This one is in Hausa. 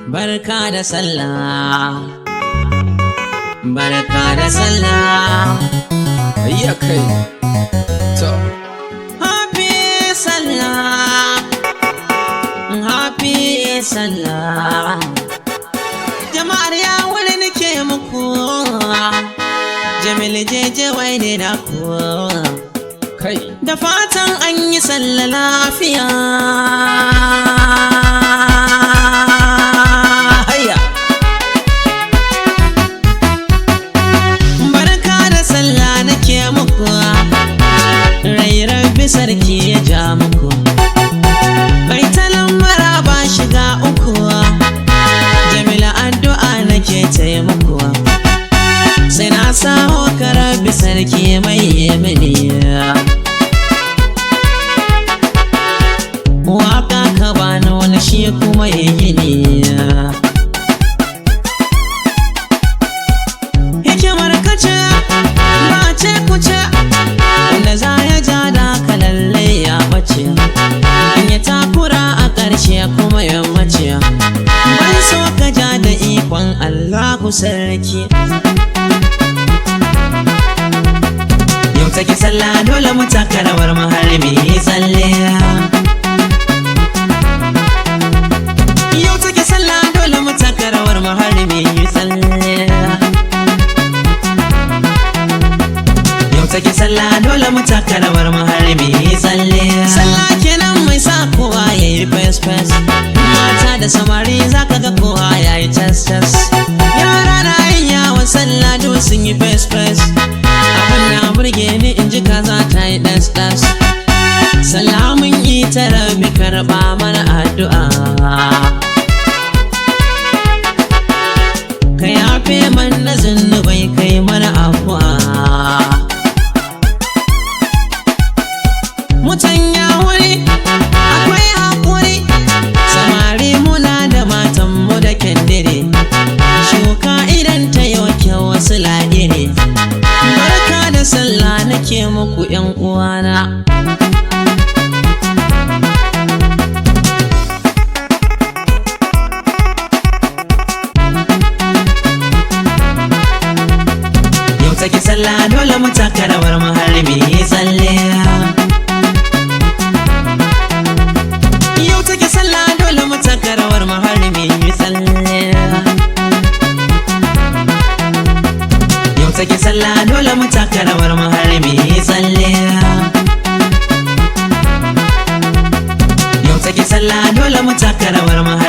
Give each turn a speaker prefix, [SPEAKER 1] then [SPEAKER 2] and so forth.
[SPEAKER 1] Barka da Sallah, barka da Sallah.
[SPEAKER 2] Ayya kai to
[SPEAKER 1] Happy Sallah, happy Sallah. Jama'ar YAURI nake muku, Jamil jeje wai ne da ku.
[SPEAKER 2] kai
[SPEAKER 1] Da fatan an yi sallah lafiya. Hayya. Barka da Sallah nake muku, rai rabbi sarki ya ja muku. Bai ta lambara ba shiga uku, Jamila addu'a nake taimako. Sai na saho ka rabbi sarki mai yamini. Waka ka bani wani shi kuma ya gini. Hikimar kace ba ce kuce, wanda za ya ja da ka lalle ya bace. In ya takura a ƙarshe kuma ya mace. Ban so ka ja da ikon Allahu sarki. Yau take sallah dole mu taka rawar maharbi tsalle. Yau take sallah dole mu taka rawar maharbi tsalle. Yau take sallah dole mu taka rawar maharbi tsalle. Sallah kenan mai sa kowa yayi fes fes. Mata da samari zaka ga kowa yayi tas tas. Yara na yin yawon sallah duk sun yi fes fes. Abin na burge ni in ji kaza ta yi das das. Salamun yi ta rabi karɓa mana addu'a. Ka yafe mana zunubai kai mana afuwa. Mutan YAURI akwai haƙuri, samari muna da matanmu da kyandire. Shuka idan ta yi kyau wasu la'iri. Barka da Sallah nake muku ‘yan uwana. Yau take sallah dole mu taka rawar maharbi tsalle. Yau take sallah dole mu taka rawar maharbi tsalle. Yau take sallah dole mu taka rawar maharbi tsalle. Yau take sallah dole mu taka rawar maharbi